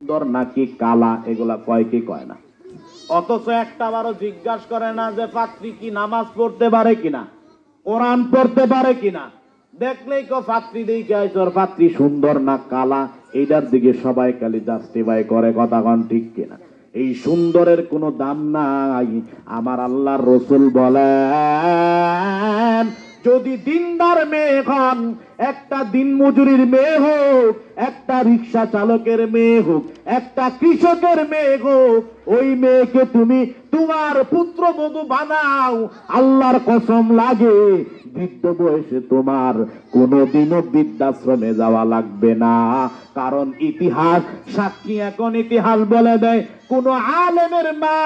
সুন্দর নাকি কালা এগুলা কয় কি কয় না, অথচ একটা বারও জিজ্ঞাসা করে না যে পাত্রী কি নামাজ পড়তে পারে কিনা, কোরআন পড়তে পারে কিনা। দেখলেই কো পাত্রী দেখে তোর পাত্রী সুন্দর না কালা, এইটার দিকে সবাই খালি জাস্টিফাই করে। কথা কন ঠিক কিনা? এই সুন্দরের কোনো দাম নাই। আমার আল্লাহর রাসূল বলেন, যদি দিনদার মেয়ে হন, একটা দিন মজুরির মেয়ে হোক, একটা রিক্সা চালকের মেয়ে হোক, একটা কৃষকের মেয়ে হোক, ওই মেয়েকে তুমি তোমার পুত্রবধূ বানাও, আল্লাহর কসম লাগে বৃদ্ধ বয়সে তোমার কোনোদিনও বৃদ্ধাশ্রমে যাওয়া লাগবে না। কারণ ইতিহাস সাক্ষী, এখন ইতিহাস বলে দেয় কোন আলেমের মা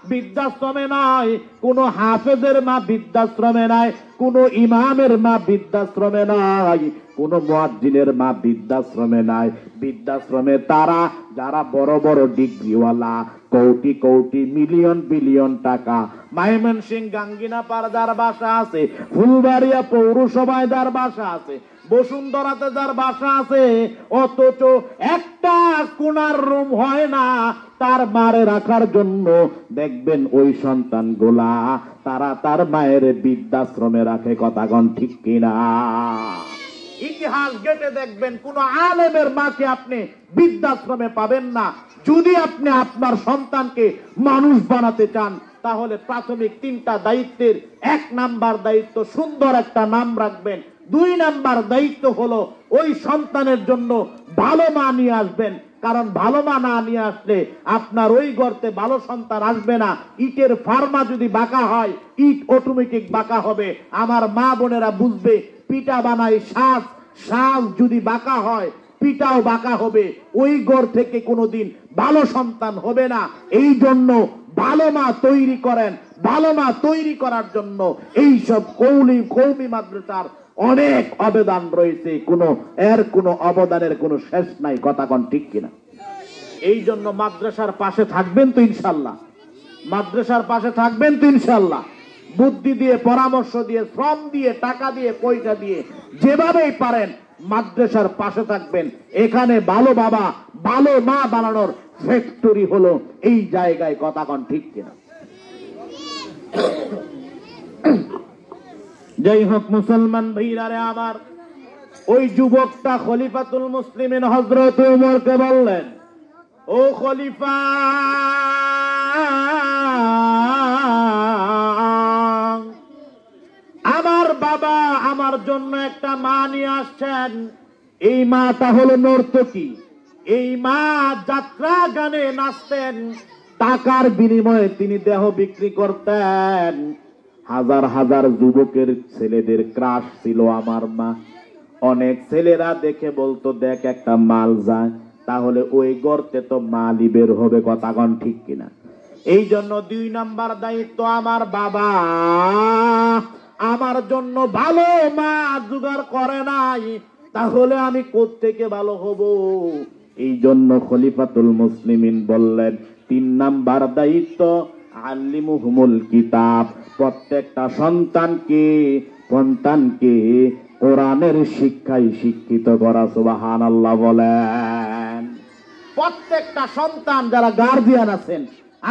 বৃদ্ধাশ্রমে নয়, কোন হাফেজের মা বৃদ্ধাশ্রমে নয়, কোন ইমামের মা বৃদ্ধাশ্রমে নয়, কোন মুয়াজ্জিনের মা বৃদ্ধাশ্রমে নাই। বৃদ্ধাশ্রমে তারা যারা বড় বড় ডিগ্রিওয়ালা, কোটি কোটি মিলিয়ন বিলিয়ন টাকা, ময়মনসিংহ গাঙ্গিনাপাড় যার বাসা আছে, ফুলবাড়িয়া পৌরসভায় যার বাসা আছে, বসুন্ধরাতে যার বাসা আছে, অথচ একটা কোনার রুম হয় না তার মারে রাখার জন্য। দেখবেন ওই সন্তান গোলা তারা তার মায়ের বৃদ্ধাশ্রমে রাখে। কথাগণ ঠিক কিনা? ইতিহাস ঘেটে দেখবেন কোন আলেমের মাকে আপনি বৃদ্ধাশ্রমে পাবেন না। যদি আপনি আপনার সন্তানকে মানুষ বানাতে চান, তাহলে প্রাথমিক 3টা দায়িত্বের 1 নাম্বার দায়িত্ব সুন্দর একটা নাম রাখবেন। 2 নাম্বার দায়িত্ব হলো ওই সন্তানের জন্য ভালো মা নিয়ে আসবেন। কারণ ভালো মা না নিয়ে আসলে আপনার ওই গর্তে ভালো সন্তান আসবে না। ইটের ফার্মা যদি বাঁকা হয়, ইট অটোমেটিক বাঁকা হবে। আমার মা বোনেরা বুঝবে, পিঠা বানাই শ্বাস, শ্বাস যদি বাঁকা হয় পিঠাও বাঁকা হবে। ওই ঘর থেকে কোনোদিন ভালো সন্তান হবে না। এই জন্য ভালো মা তৈরি করেন। ভালো মা তৈরি করার জন্য এইসব কওমি মাদ্রাসার অনেক অবদান রয়েছে, কোনো অবদানের কোনো শেষ নাই। কথা কোন ঠিক কিনা? এই জন্য মাদ্রাসার পাশে থাকবেন তো ইনশাল্লাহ, মাদ্রাসার পাশে থাকবেন তো ইনশাল্লাহ। বুদ্ধি দিয়ে, পরামর্শ দিয়ে, শ্রম দিয়ে, টাকা দিয়ে, পয়সা দিয়ে, যেভাবেই পারেন মাদ্রাসার পাশে থাকবেন। এখানে ভালো বাবা ভালো মা বানানোর ফ্যাক্টরি হলো এই জায়গায়। কথা কোন ঠিক কিনা? যাই হোক মুসলমান ভাইরা রে আমার, ওই যুবকটা খলিফাতুল মুসলিমিন হযরত ওমরকে বললেন, ও খলিফা, আমার বাবা আমার জন্য একটা মা নিয়ে আসছেন। এই মাটা হলো নর্তকী। এই মা যাত্রা গানে নাচতেন, টাকার বিনিময়ে তিনি দেহ বিক্রি করতেন। হাজার হাজার যুবকের ছেলেদের ক্রাশ ছিল আমার মা। অনেক ছেলেরা দেখে বলতো, দেখ একটা মাল যায়, তাহলে ওই গর্তে তো মালই বের হবে। কথাগণ ঠিক কিনা? এই জন্য 2 নাম্বার দায়িত্ব, আমার বাবা আমার জন্য ভালো মা জোগাড় করে নাই, তাহলে আমি কোত্থেকে ভালো হব? এই জন্য খলিফাতুল মুসলিমিন বললেন, 3 নাম্বার দায়িত্ব, আল্লিমুহুমুল কিতাব। প্রত্যেকটা সন্তানকে কোরআনের শিক্ষায় শিক্ষিত করা। সুবহানাল্লাহ বলেন। প্রত্যেকটা সন্তান, যারা গার্জিয়ান আছেন,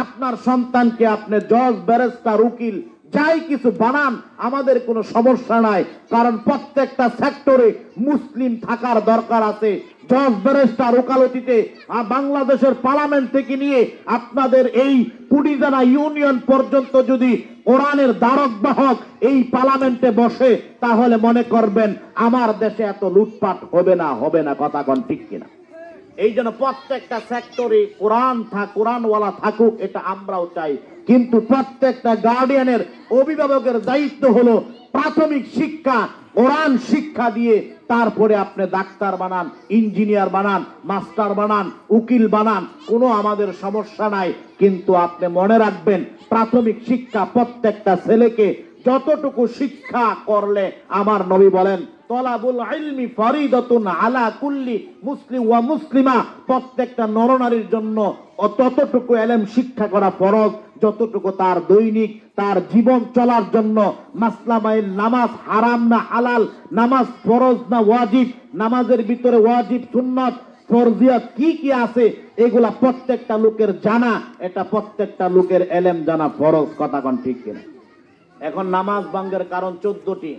আপনার সন্তানকে আপনি জজ, ব্যারিস্টার, উকিল যাই কিছু বানান, আমাদের কোনো সমস্যা নাই। কারণ প্রত্যেকটা সেক্টরে মুসলিম থাকার দরকার আছে। জজ, ব্যারিস্টার, ওকালতিতে বাংলাদেশের পার্লামেন্ট থেকে নিয়ে আপনাদের এই কুড়িজানা ইউনিয়ন পর্যন্ত যদি কোরআনের ধারক বাহক এই পার্লামেন্টে বসে, তাহলে মনে করবেন আমার দেশে এত লুটপাট হবে না। কথা কোন ঠিক কিনা? এই জন্য প্রত্যেকটা সেক্টরে কোরআনওয়ালা থাকুক, এটা আমরাও চাই। কিন্তু প্রত্যেকটা গার্ডিয়ানের, অভিভাবকের দায়িত্ব হলো প্রাথমিক শিক্ষা, কোরআন শিক্ষা দিয়ে তারপরে আপনি ডাক্তার বানান, ইঞ্জিনিয়ার বানান, মাস্টার বানান, উকিল বানান, কোনো আমাদের সমস্যা নাই। কিন্তু আপনি মনে রাখবেন, প্রাথমিক শিক্ষা প্রত্যেকটা ছেলেকে যতটুকু শিক্ষা করলে, আমার নবী বলেন, তলাবুল ইলমি ফরিদাতুন আলা কুল্লি মুসলিম ওয়া মুসলিমা, প্রত্যেকটা নরনারীর জন্য ততটুকু ইলম শিক্ষা করা ফরজ যতটুকু তার দৈনিক তার জীবন চলার জন্য। মাসলামাইল নামাজ হারাম না হালাল, নামাজ ফরজ না ওয়াজিব, নামাজের ভিতরে ওয়াজিব সুন্নাত ফরজিয়াত কি কি আছে এগুলা প্রত্যেকটা লোকের জানা, এটা প্রত্যেকটা লোকের এলেম জানা ফরজ। কথা কোন ঠিক কিনা? এখন নামাজ ভঙ্গের কারণ 14টি।